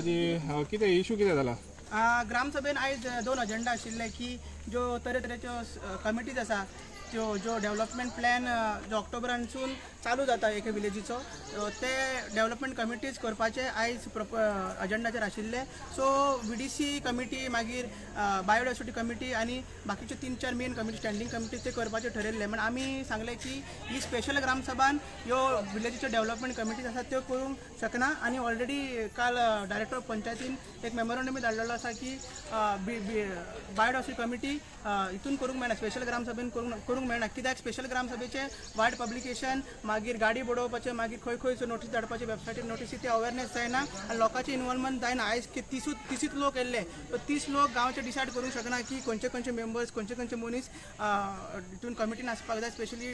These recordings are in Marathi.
ताजी कितें इशू कितें जाला? ग्रामसभेन आयज दोन अजेंडा आशिल्ले की ज्यो तरेतरेच्यो कमिटीज आसा त्यो जो डेव्हलपमेंट प्लॅन जो ऑक्टोबरांसून चालू जाता एका विलेजीचो ते डेव्हलपमेंट कमिटीज करपाचे आयज अजेंडाचेर आशिल्ले. सो VDC कमिटी मागीर बायोडायवर्सिटी कमिटी आनी बाकीच्यो 3-4 मेन कमिटी स्टँडींग कमिटीज ते करपाचे ठरयल्ले. म्हण आमी सांगले की ही स्पेशल ग्रामसभान ह्यो विलेजीच्यो डेव्हलपमेंट कमिटीज आसा त्यो करूंक शकना आनी ऑलरेडी काल डायरेक्टर ऑफ पंचायतीन एक मेमोरंडम धाडलेलो आसा की बायोडायवर्सिटी कमिटी हितून करूंक मेळना, स्पेशल ग्रामसभेन करूंक मेळना. कित्याक स्पेशल ग्रामसभेचे वायड पब्लिकेशन मागीर गाडी बडोवपाचे मागीर खंय खंयचो नोटीस धाडपाचे वेबसायटीर नोटीसी ते अवेरनेस जायना आनी लोकांचे इन्वॉल्वमेंट जायना. आयज 30 लोक येयल्ले, 30 लोक गांवचे डिसायड करूंक शकना की खंयचे खंयचे मेंबर्स खंयचे मनीस हितून कमिटीन आसपाक जाय, स्पेशली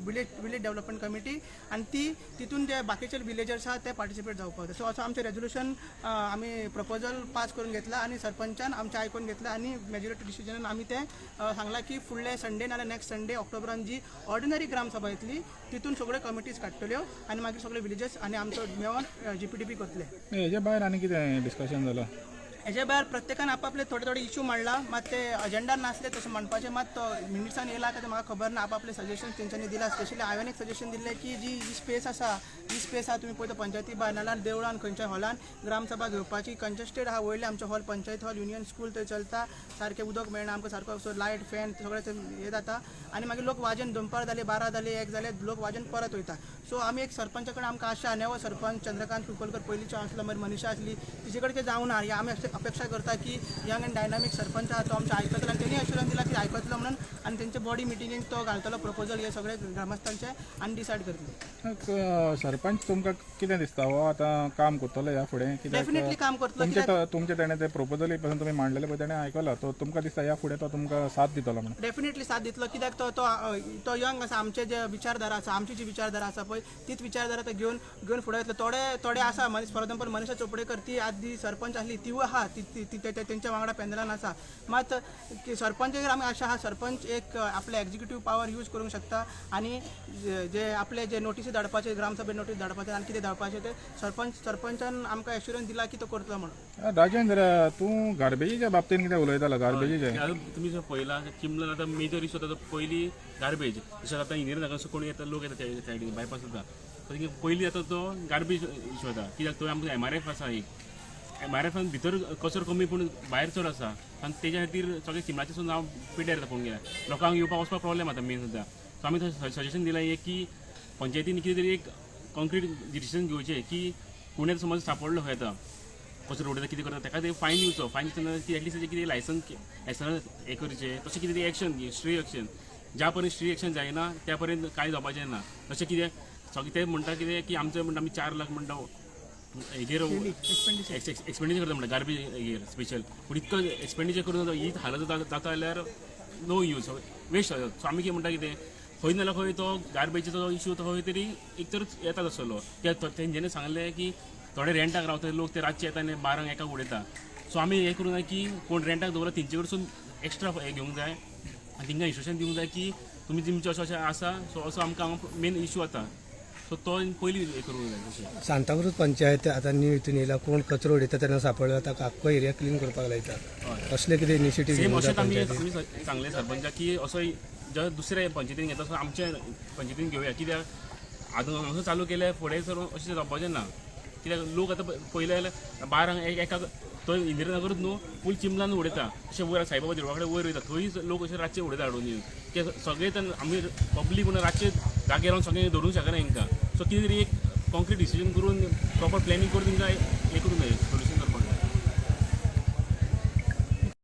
विलेज डेव्हलपमेंट कमिटी आनी तितून जे बाकीचे विलेजर्स आहात ते पार्टिसिपेट जावपाक जाय. सो असो आमचें रेजोल्युशन आमी प्रपोजल पास करून घेतला आनी सरपंचान आमचें आयकून घेतला आनी मेजॉरिटी डिसिजनान आमी ते सांगला की फुडले संडे नाल्यार नेक्स्ट संडे ऑक्टोबरान जी ऑर्डिनरी ग्रामसभा येतली तितून सगळे कमिटीज काडटल्यो आनी मागीर सगळे विलेजर्स आनी आमचो मेळोन GPDP करतले. हेजे भायर आनी कितें डिस्कशन जालां? हेजे भायर प्रत्येकान आपले थोडे इश्यू मांडला, मात ते अजेंडार नासले तशें म्हणपाचे, मात तो मिनिट्सान येयला काय ते म्हाका खबर ना. आपले सजेशन तेंच्यांनी दिला. स्पेशली हांवें एक सजेशन दिल्लें की जी स्पेस आसा तुमी पळयता पंचायती भायर नाल्यार देवळान खंयच्या हॉलान ग्रामसभा घेवपाची कंजेस्टेड आहा. वयले आमचे hall panchayat hall union school थंय चलता, सारकें उदक मेळना आमकां, सारको लायट फॅन सगळें हें जाता आनी मागीर लोक वाजन दनपार जाले 12 जाले 1 जाले लोक वाजन परत वयता. सो आमी एक सरपंचा कडेन आमकां आशा नेवो सरपंच चंद्रकांत कुंकलकर पयलींचो आसलो, मागीर मनीषा आसली, तिचे कडेन जावं ना. आमी अपेक्षा करता की यंग एंड डायनामीक सरपंच आहा तो आमचो आयकतलो आनी तेणी अश्युरन्स दिला की आयकतलो म्हणून आनी तेंचे बॉडी मिटिंगेक तो घालतलो प्रपोजल हे सगळे ग्रामस्थांचे आनी डिसायड करतले. सरपंच तुमकां कितें दिसता हो आतां काम करतलो ह्या फुडें? डेफिनेटली काम करतलो. तुमचे तेणें ते प्रोपोजली पासून तुमी मांडलेले पळय तेणें आयकला, तो तुमकां दिसता ह्या फुडें तो तुमकां साथ दितलो म्हणून? डेफिनेटली साथ दितलो. कित्याक तो यंग आसा, आमचे जे विचारधारा आसा, आमची जी विचारधारा आसा पळय तीच विचारधारा तो घेवन फुडें वयतलो. थोडे आसा फॉर एग्जांपल मनीषा चोपडेकर ती आदी सरपंच आसली, ती आहा तेंच्या वांगडा पॅनलान आसा. मात सरपंचाचेर आमी आशा आहा सरपंच एक आपले एक्झिक्युटीव पावर यूज करूंक शकता आनी जे आपले जे नोटीसी धाडपाचे ग्रामसभेत नोटीस धाडपाचे आनी कितें धाडपाचे ते सरपंचान आमकां एश्युरन्स दिला की तो करतलो म्हणून. राजेंद्र, तूं गार्बेजीच्या बाबतींत कितें उलयतालो? गार्बेजीचे तुमी जर पळयला चिमला आतां मेजर इशू जाता पयली गार्बेज. जशें आतां इंजिनियर नाका कोण येता लोक येता त्या सायडीन बायपास जाता पयलीं आतां तो गार्बेज इशू जाता. कित्याक तो आमचो MRF आसा, एक MRFान भितर कचरो कमी पूण भायर चड आसा आनी तेज्या खातीर सगळें चिमलाचें सुद्दां हांव पिड्यार जाता पळोवंक गेल्यार लोकांक येवपाक वचपाक प्रॉब्लेम जाता मेन सद्या. सो आमी सजेशन दिलां एक की पंचायतीन कितें तरी एक कॉन्क्रीट डिसिजन घेवचें की कोणें समज सापडलो खंय येता कचरो उडयता कितें करता ताका ते फायन दिवचो. फायन दितना ती एटलिस्ट कितें लायसन्स हें करचें तशें कितें तरी एक्शन स्ट्री एक्शन. ज्या पर्यंत स्ट्री एक्शन जायना त्या पर्यंत कांय जावपाचें ना. तशें कितें सगळें ते म्हणटा कितें की आमचें म्हणटा आमी 4 लाख म्हणटा हेजेर एक्सपेंडिचर करता म्हणटा गार्बेज हेर स्पेशल. पूण इतकं एक्सपेंडिचर करून ही हालत जाता जाल्यार नो यूज, वेस्ट जाता. सो आमी कितें म्हणटा कितें खंय नाल्यार खंय तो गार्बेजीचो इशू तो खंय तरी एक तर येताच आसतलो. तेंच्यांनी सांगलें की थोडे रेंटाक रावता लोक ते रातचे येता आनी 12 एकाक उडयता. सो आमी हें करूं जाय की कोण रेंटाक दवरला तेंचे कडसून एक्स्ट्रा हें घेवंक जाय आनी तेंकां इन्स्ट्रक्शन दिवंक जाय की तुमी तुमचें अशें आसा. सो असो आमकां मेन इशू जाता. सो तो पयलीं हें करूंक जाय. तशें सांताक्रूज पंचायत आतां न्यू हितून येयला, कोण कचरो उडयता तेन्ना सापडलो ताका आख्खो एरिया क्लीन करपाक लायता. असले कितें इनिशिएटीव सेम अशेंच आमी सांगलें सरपंचाक की असो ज्या दुसऱ्या पंचायतीन घेता तसो आमच्या पंचायतीन घेवया. कित्याक हांगा चालू केल्यार फुडें सर अशें जावपाचें ना. कित्याक लोक आतां पयले जाल्यार 12 एकाक तो इंदिरानगरूच न्हू फूल चिमलान उडयता. अशें वयर साईबाबा देवळा कडेन वयर वयता थंय लोक अशे रातचे उडयता हाडून येवन. कित्याक सगळे आमी पब्लीक म्हणून रातचे जागे रावन सगळें धरूंक शकना हांकां. सो कितें तरी एक कॉन्क्रीट डिसिजन करून प्रॉपर प्लॅनिंग करून तांकां हें करूंक जाय, सोल्युशन करपाक जाय.